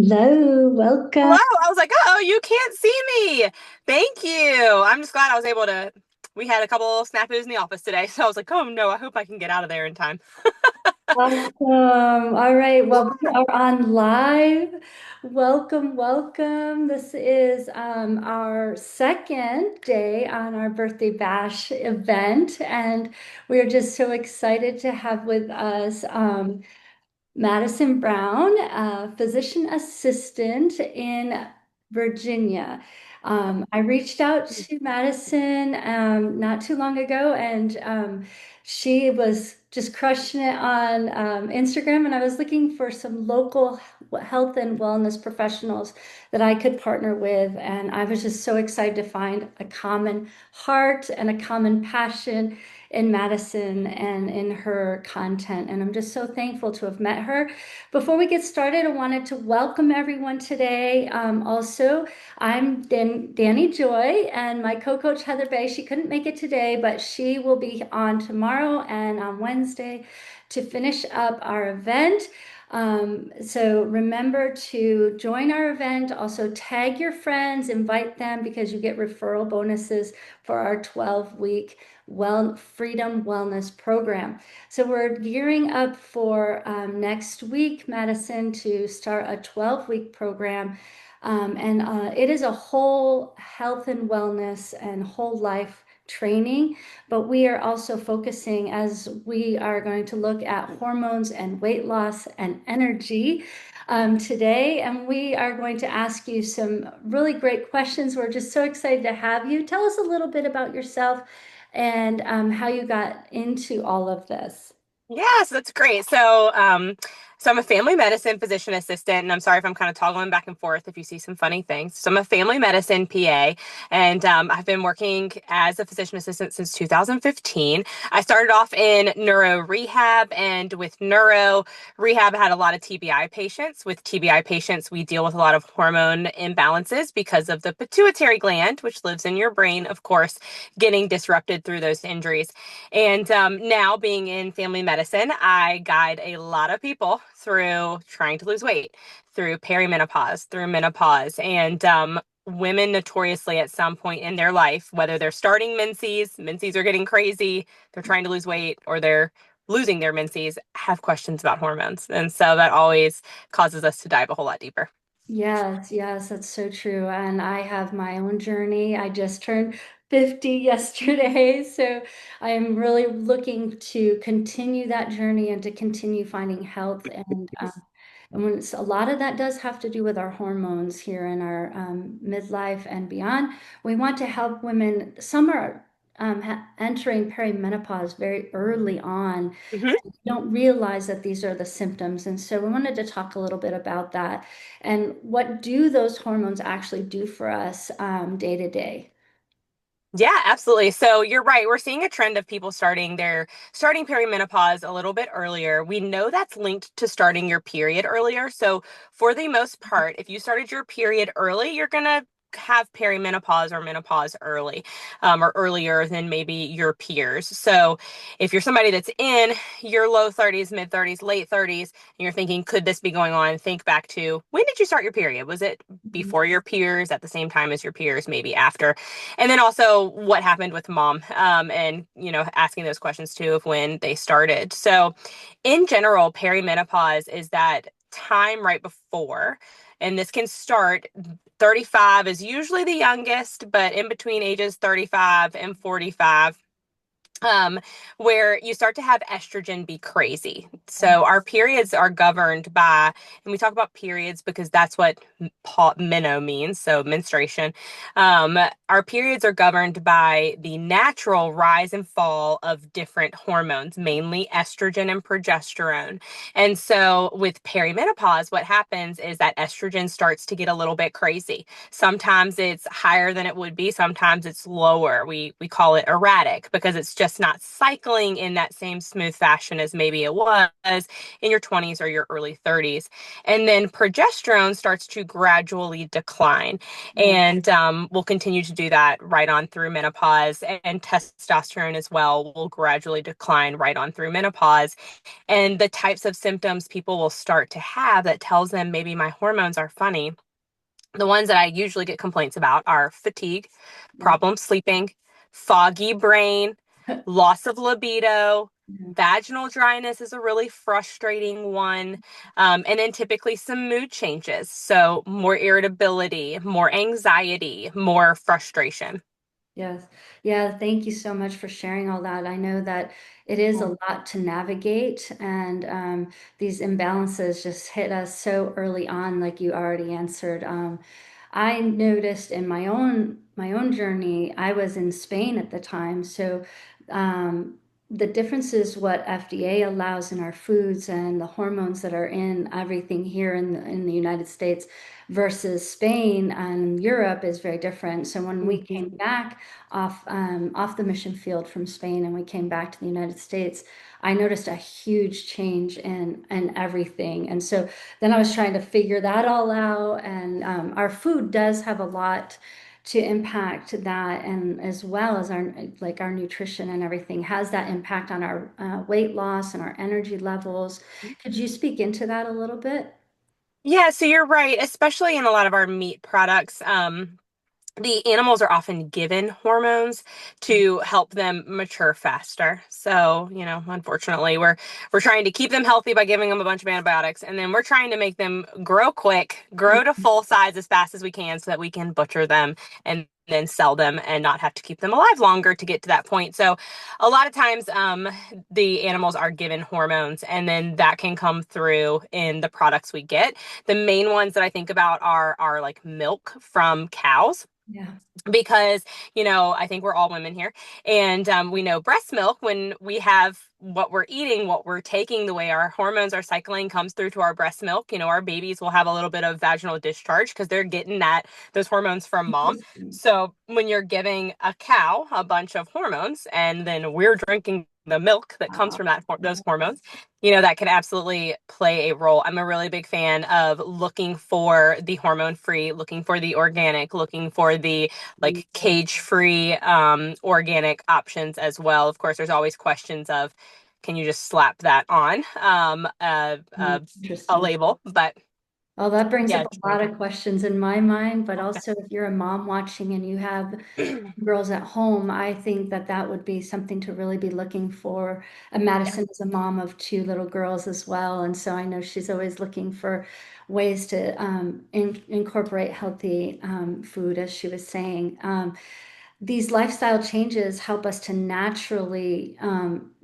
Hello, Hello. welcome. I was like, oh, you can't see me. Thank you. I'm just glad I was able to. We had a couple snafus in the office today, so I was like, oh no, I hope I can get out of there in time. Awesome. All right. Well, we are on live. Welcome, welcome. This is our second day on our birthday bash event, and we are just so excited to have with us Madison Brown, physician assistant in Virginia. I reached out to Madison not too long ago, and she was just crushing it on Instagram. And I was looking for some local health and wellness professionals that I could partner with. And I was just so excited to find a common heart and a common passion in Madison and in her content. And I'm just so thankful to have met her. Before we get started, I wanted to welcome everyone today. Also, I'm Danny Joy, and my co-coach Heather Bay. She couldn't make it today, but she will be on tomorrow and on Wednesday to finish up our event. So remember to join our event. Also, tag your friends, invite them because you get referral bonuses for our 12-week Freedom Wellness program. So we're gearing up for next week, Madison, to start a 12-week program. And it is a whole health and wellness and whole life training, but we are also focusing as we are going to look at hormones and weight loss and energy today. And we are going to ask you some really great questions. We're just so excited to have you. Tell us a little bit about yourself and how you got into all of this. Yes, that's great. So I'm a family medicine physician assistant, and I'm sorry if I'm kind of toggling back and forth if you see some funny things. So I'm a family medicine PA, and I've been working as a physician assistant since 2015. I started off in neuro rehab, and with neuro rehab, I had a lot of TBI patients. With TBI patients, we deal with a lot of hormone imbalances because of the pituitary gland, which lives in your brain, of course, getting disrupted through those injuries. And now, being in family medicine, I guide a lot of people through trying to lose weight, through perimenopause, through menopause. And women notoriously at some point in their life, whether they're starting menses are getting crazy, they're trying to lose weight, or they're losing their menses, have questions about hormones. And so that always causes us to dive a whole lot deeper. Yes, yes, that's so true. And I have my own journey. I just turned 50 yesterday. So I am really looking to continue that journey and to continue finding health. And when a lot of that does have to do with our hormones here in our midlife and beyond. We want to help women. Some are entering perimenopause very early on, Mhm. don't realize that these are the symptoms. And so we wanted to talk a little bit about that and what do those hormones actually do for us day to day. Yeah, absolutely. So you're right. We're seeing a trend of people starting perimenopause a little bit earlier. We know that's linked to starting your period earlier. So for the most part, if you started your period early, you're gonna have perimenopause or menopause early, or earlier than maybe your peers. So if you're somebody that's in your low 30s, mid 30s, late 30s, and you're thinking, could this be going on? Think back to, when did you start your period? Was it before your peers, at the same time as your peers, maybe after? And then also what happened with mom, and, asking those questions too of when they started. So in general, perimenopause is that time right before, and this can start 35 is usually the youngest, but in between ages 35 and 45, um, where you start to have estrogen be crazy. So our periods are governed by, and we talk about periods because that's what meno means, so menstruation. Our periods are governed by the natural rise and fall of different hormones, mainly estrogen and progesterone. And so with perimenopause, what happens is that estrogen starts to get a little bit crazy. Sometimes it's higher than it would be, sometimes it's lower. We call it erratic because it's just just not cycling in that same smooth fashion as maybe it was in your 20s or your early 30s. And then progesterone starts to gradually decline Yeah. and will continue to do that right on through menopause. And testosterone as well will gradually decline right on through menopause. And the types of symptoms people will start to have that tells them maybe my hormones are funny, the ones that I usually get complaints about are fatigue, Yeah. problem sleeping, foggy brain, loss of libido. Yeah. Vaginal dryness is a really frustrating one. And then typically some mood changes. So more irritability, more anxiety, more frustration. Yes. Yeah. Thank you so much for sharing all that. I know that it is a lot to navigate, and these imbalances just hit us so early on, like you already answered. I noticed in my own journey, I was in Spain at the time, so um, the difference is what FDA allows in our foods and the hormones that are in everything here in the United States versus Spain and Europe is very different. So when we came Mhm. back off the mission field from Spain and we came back to the United States, I noticed a huge change in everything. And so then I was trying to figure that all out. And our food does have a lot to impact that, and as well as our nutrition and everything has that impact on our weight loss and our energy levels. Could you speak into that a little bit? Yeah, so you're right, especially in a lot of our meat products. The animals are often given hormones to help them mature faster. So, unfortunately, we're trying to keep them healthy by giving them a bunch of antibiotics, and then we're trying to make them grow quick, grow to full size as fast as we can so that we can butcher them and then sell them and not have to keep them alive longer to get to that point. So, a lot of times, the animals are given hormones, and then that can come through in the products we get. The main ones that I think about are like milk from cows Yeah. because I think we're all women here, and we know breast milk, when we have what we're eating, what we're taking, the way our hormones are cycling comes through to our breast milk. Our babies will have a little bit of vaginal discharge because they're getting those hormones from mom. Interesting. So when you're giving a cow a bunch of hormones and then we're drinking the milk that comes Wow. from those hormones, that can absolutely play a role. I'm a really big fan of looking for the hormone free, looking for the organic, looking for the like cage free organic options as well. Of course, there's always questions of can you just slap that on a Interesting. label? But Well, that brings yeah, up a lot of questions in my mind, but also if you're a mom watching and you have girls at home, I think that that would be something to really be looking for. And yeah. Madison is a mom of two little girls as well, and so I know she's always looking for ways to incorporate healthy food, as she was saying. These lifestyle changes help us to naturally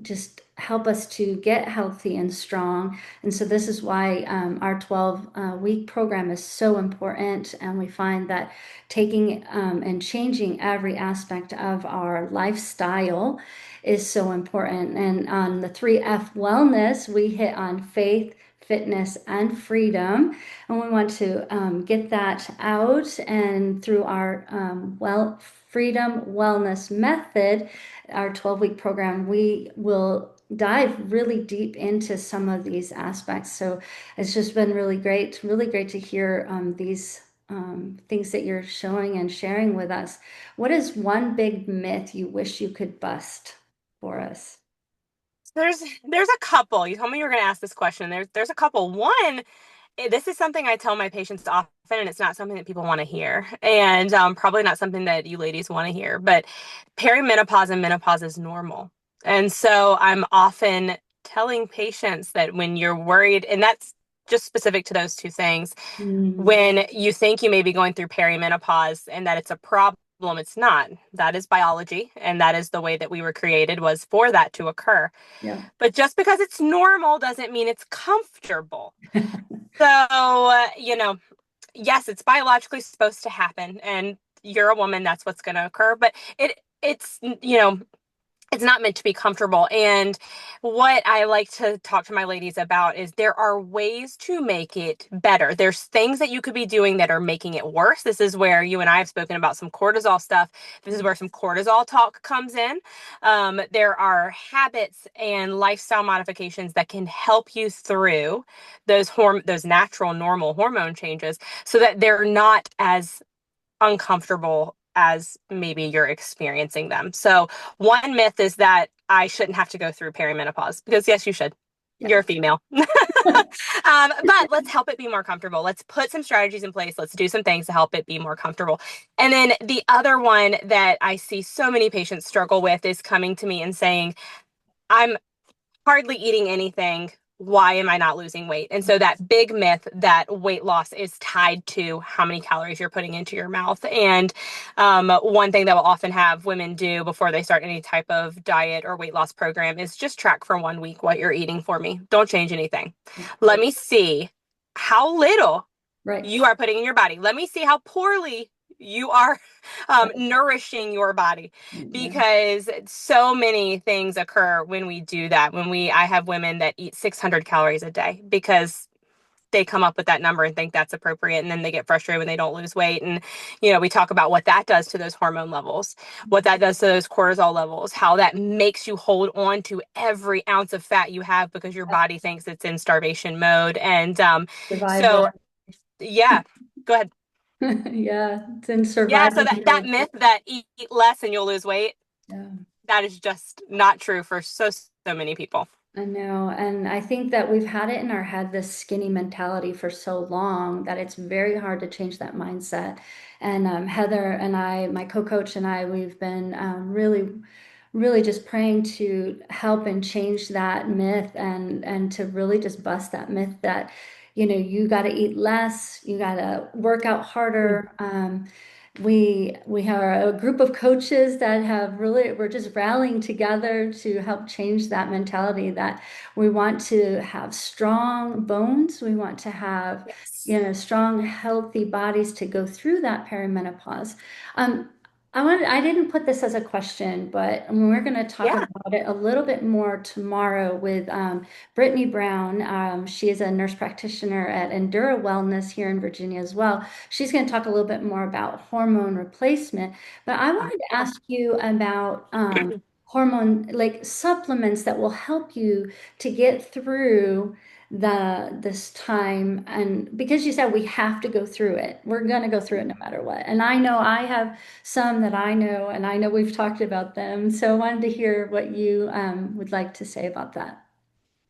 just help us to get healthy and strong. And so this is why our 12 week program is so important. And we find that taking and changing every aspect of our lifestyle is so important. And on the 3F wellness, we hit on faith, fitness, and freedom. And we want to get that out. And through our Freedom Wellness Method, our 12-week program, we will dive really deep into some of these aspects. So it's just been really great to hear these things that you're showing and sharing with us. What is one big myth you wish you could bust for us? There's a couple. You told me you were going to ask this question. There's a couple. One, this is something I tell my patients often, and it's not something that people want to hear, and probably not something that you ladies want to hear. But perimenopause and menopause is normal, and so I'm often telling patients that when you're worried, and that's just specific to those two things, Mm, when you think you may be going through perimenopause and that it's a problem, it's not. That is biology, and that is the way that we were created, was for that to occur. yeah. But just because it's normal doesn't mean it's comfortable. So, yes, it's biologically supposed to happen, and you're a woman, that's what's going to occur. But it's it's not meant to be comfortable. And what I like to talk to my ladies about is there are ways to make it better. There's things that you could be doing that are making it worse. This is where you and I have spoken about some cortisol stuff. This is where some cortisol talk comes in. There are habits and lifestyle modifications that can help you through those natural, normal hormone changes so that they're not as uncomfortable as maybe you're experiencing them. So, one myth is that I shouldn't have to go through perimenopause because, yes, you should. Yeah. You're a female. But let's help it be more comfortable. Let's put some strategies in place. Let's do some things to help it be more comfortable. And then the other one that I see so many patients struggle with is coming to me and saying, I'm hardly eating anything. Why am I not losing weight? And so that big myth that weight loss is tied to how many calories you're putting into your mouth. And one thing that will often have women do before they start any type of diet or weight loss program is just track for 1 week what you're eating for me. Don't change anything. Let me see how little Right. you are putting in your body. Let me see how poorly you are nourishing your body, Yeah. because so many things occur when we do that. I have women that eat 600 calories a day because they come up with that number and think that's appropriate, and then they get frustrated when they don't lose weight. And we talk about what that does to those hormone levels, what that does to those cortisol levels, how that makes you hold on to every ounce of fat you have because your body thinks it's in starvation mode. And so Survivor. yeah, go ahead. Yeah, it's in Yeah, so survival that mode. myth that eat less and you'll lose weight, Yeah. that is just not true for so many people. I know. And I think that we've had it in our head, this skinny mentality for so long that it's very hard to change that mindset. And Heather and I, my co-coach and I, we've been really just praying to help and change that myth and to really just bust that myth that, you got to eat less, you got to work out harder. We have a group of coaches that have really, we're just rallying together to help change that mentality that we want to have strong bones. We want to have, Yes. strong, healthy bodies to go through that perimenopause. Um, I didn't put this as a question, but we're going to talk Yeah. about it a little bit more tomorrow with Brittany Brown. She is a nurse practitioner at Endura Wellness here in Virginia as well. She's going to talk a little bit more about hormone replacement, but I wanted to ask you about hormone, like supplements that will help you to get through this time. And because you said we have to go through it, we're going to go through it no matter what. And I know I have some that I know, and I know we've talked about them. So I wanted to hear what you would like to say about that.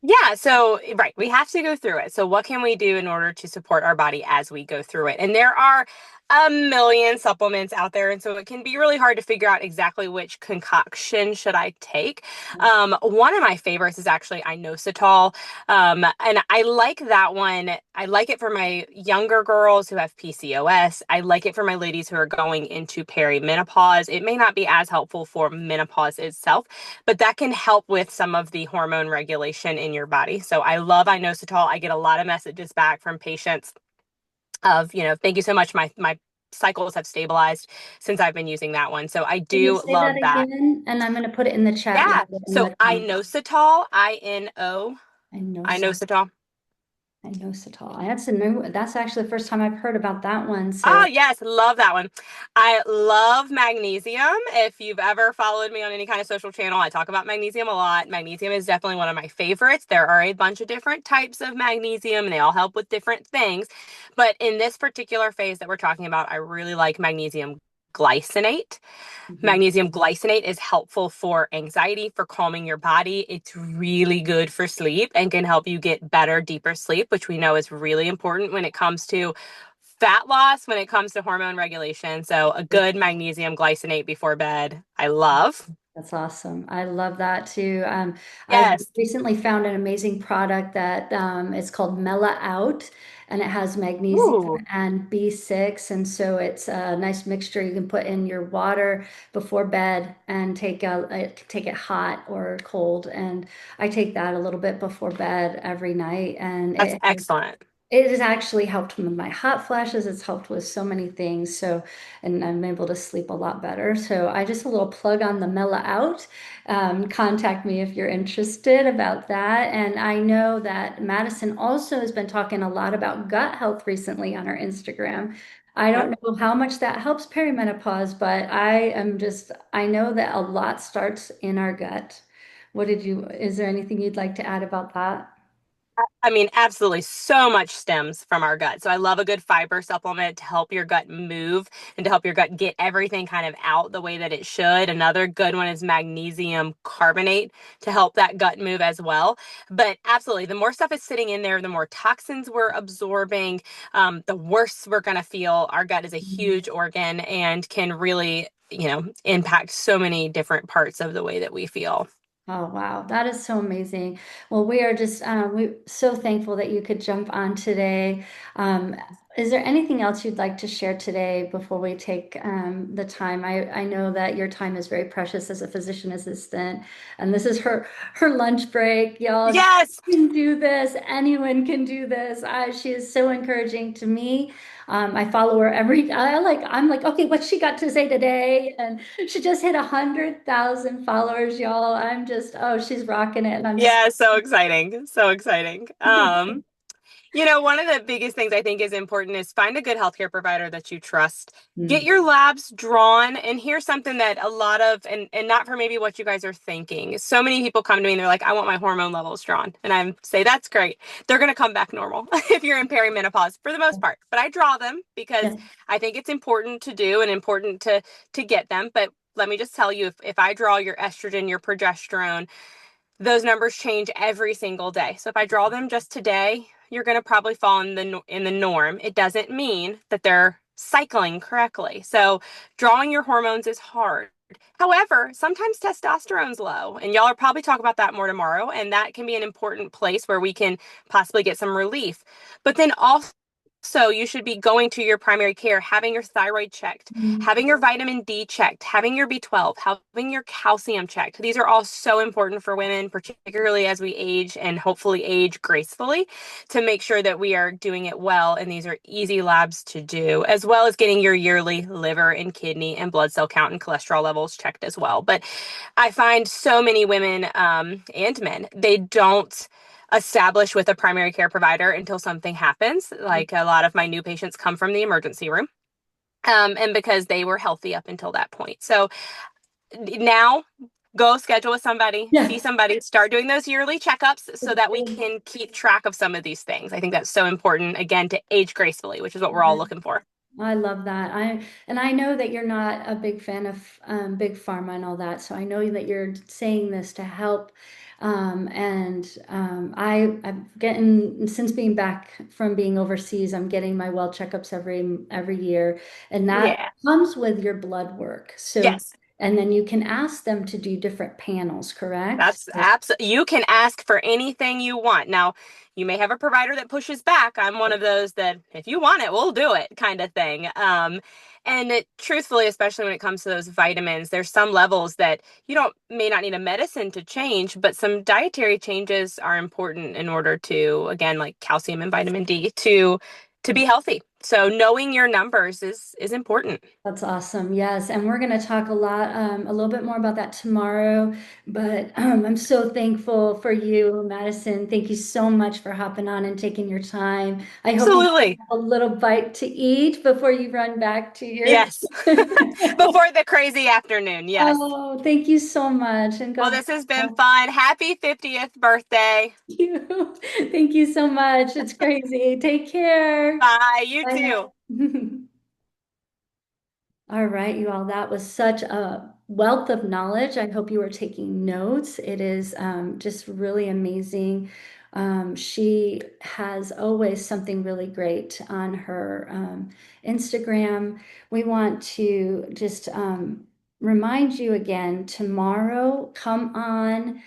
Yeah, so right, we have to go through it. So what can we do in order to support our body as we go through it? And there are a million supplements out there, and so it can be really hard to figure out exactly which concoction should I take. One of my favorites is actually inositol, and I like that one. I like it for my younger girls who have PCOS. I like it for my ladies who are going into perimenopause. It may not be as helpful for menopause itself, but that can help with some of the hormone regulation in your body. So I love inositol. I get a lot of messages back from patients of, thank you so much. My cycles have stabilized since I've been using that one. So I Can you do say that love that. again? And I'm going to put it in the chat Yeah. window in So the comments. inositol, I-N-O, Inositol. inositol. Inositol. That's actually the first time I've heard about that one. Oh, So yes, love that one. I love magnesium. If you've ever followed me on any kind of social channel, I talk about magnesium a lot. Magnesium is definitely one of my favorites. There are a bunch of different types of magnesium, and they all help with different things. But in this particular phase that we're talking about, I really like magnesium glycinate. mhm, Magnesium glycinate is helpful for anxiety, for calming your body. It's really good for sleep and can help you get better, deeper sleep, which we know is really important when it comes to fat loss, when it comes to hormone regulation. So, a good magnesium glycinate before bed, I love. that's awesome. I love that too. I've Yes. recently found an amazing product that is called Mela Out, and it has magnesium Ooh, and B6. And so it's a nice mixture you can put in your water before bed and take it hot or cold. And I take that a little bit before bed every night. And that's it excellent. It has actually helped with my hot flashes. It's helped with so many things. So, and I'm able to sleep a lot better. So, I just a little plug on the Mela Out. Contact me if you're interested about that. And I know that Madison also has been talking a lot about gut health recently on her Instagram. I don't Yep. know how much that helps perimenopause, but I know that a lot starts in our gut. Is there anything you'd like to add about that? I mean, absolutely. So much stems from our gut. So I love a good fiber supplement to help your gut move and to help your gut get everything kind of out the way that it should. Another good one is magnesium carbonate to help that gut move as well. But absolutely, the more stuff is sitting in there, the more toxins we're absorbing, the worse we're going to feel. Our gut is a huge organ and can really, impact so many different parts of the way that we feel. Oh, wow. That is so amazing. Well, we are just we so thankful that you could jump on today. Um, is there anything else you'd like to share today before we take the time? I know that your time is very precious as a physician assistant, and this is her lunch break. Y'all, she Yes. can do this. Anyone can do this. She is so encouraging to me. I follow her I'm like, okay, what she got to say today? And she just hit 100,000 followers, y'all. Oh, she's rocking it. And Yeah, so exciting. So exciting. One of the biggest things I think is important is find a good healthcare provider that you trust. Get Mm. your labs drawn. And here's something that a lot of, and not for maybe what you guys are thinking. So many people come to me and they're like, I want my hormone levels drawn. And I say, that's great. They're going to come back normal if you're in perimenopause for the most part. But I draw them because Yeah. I think it's important to do and important to get them. But let me just tell you, if I draw your estrogen, your progesterone, those numbers change every single day. So if I draw them just today, you're going to probably fall in the norm. It doesn't mean that they're cycling correctly. So drawing your hormones is hard. However, sometimes testosterone's low, and y'all are probably talking about that more tomorrow, and that can be an important place where we can possibly get some relief. But then also you should be going to your primary care, having your thyroid checked, Mm. having your vitamin D checked, having your B12, having your calcium checked. These are all so important for women, particularly as we age and hopefully age gracefully, to make sure that we are doing it well. And these are easy labs to do, as well as getting your yearly liver and kidney and blood cell count and cholesterol levels checked as well. But I find so many women and men, they don't establish with a primary care provider until something happens. Like a lot of my new patients come from the emergency room. And because they were healthy up until that point. So now go schedule with somebody, see Yeah. somebody, start doing those yearly checkups so that we can keep track of some of these things. I think that's so important, again, to age gracefully, which is what we're all looking for. I love that. I know that you're not a big fan of big pharma and all that. So I know that you're saying this to help. I'm getting since being back from being overseas, I'm getting my well checkups every year, and that Yeah. comes with your blood work. So Yes. and then you can ask them to do different panels, correct? That's absolutely, you can ask for anything you want. Now, you may have a provider that pushes back. I'm one of those that if you want it, we'll do it kind of thing. Truthfully, especially when it comes to those vitamins, there's some levels that you don't may not need a medicine to change, but some dietary changes are important in order to, again, like calcium and vitamin D to be healthy. So knowing your numbers is important. That's awesome. Yes. And we're going to talk a little bit more about that tomorrow. But I'm so thankful for you, Madison. Thank you so much for hopping on and taking your time. I hope you Absolutely. have a little bite to eat before you run back to your. Yes. Before the crazy afternoon. Yes. Oh, thank you so much. And Well, God this has been bless fun. Happy 50th birthday. you. Thank you so much. It's crazy. Take care. Bye. You Bye too. now. All right, you all, that was such a wealth of knowledge. I hope you were taking notes. It is just really amazing. She has always something really great on her Instagram. We want to just remind you again tomorrow, come on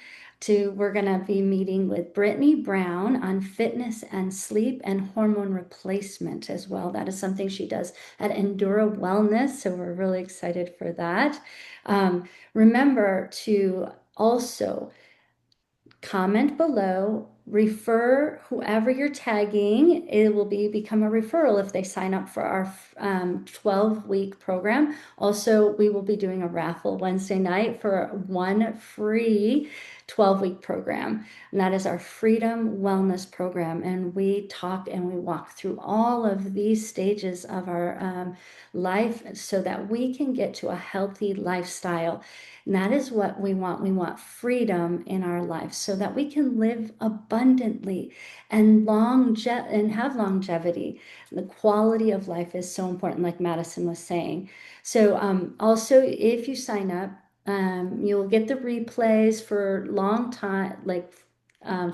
we're going to be meeting with Brittany Brown on fitness and sleep and hormone replacement as well. That is something she does at Endura Wellness. So we're really excited for that. Remember to also comment below, refer whoever you're tagging. It will become a referral if they sign up for our 12-week program. Also, we will be doing a raffle Wednesday night for one free 12-week program. And that is our Freedom Wellness Program. And we talk and we walk through all of these stages of our life so that we can get to a healthy lifestyle. And that is what we want. We want freedom in our life so that we can live abundantly and and have longevity. The quality of life is so important, like Madison was saying. So also, if you sign up, you'll get the replays for long time, like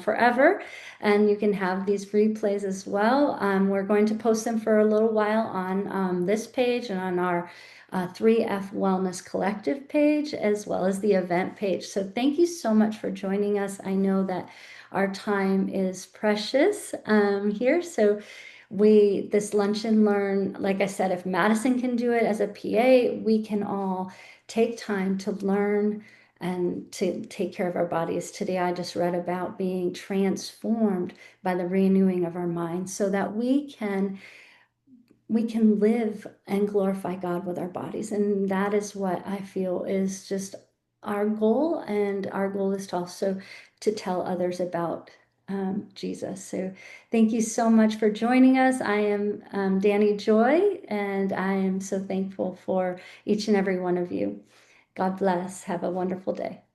forever, and you can have these replays as well. We're going to post them for a little while on this page and on our 3F Wellness Collective page, as well as the event page. So thank you so much for joining us. I know that our time is precious here. So this lunch and learn, like I said, if Madison can do it as a PA, we can all take time to learn and to take care of our bodies. Today, I just read about being transformed by the renewing of our minds so that we can live and glorify God with our bodies. And that is what I feel is just our goal. And our goal is to also to tell others about Jesus. So thank you so much for joining us. I am Danny Joy, and I am so thankful for each and every one of you. God bless. Have a wonderful day.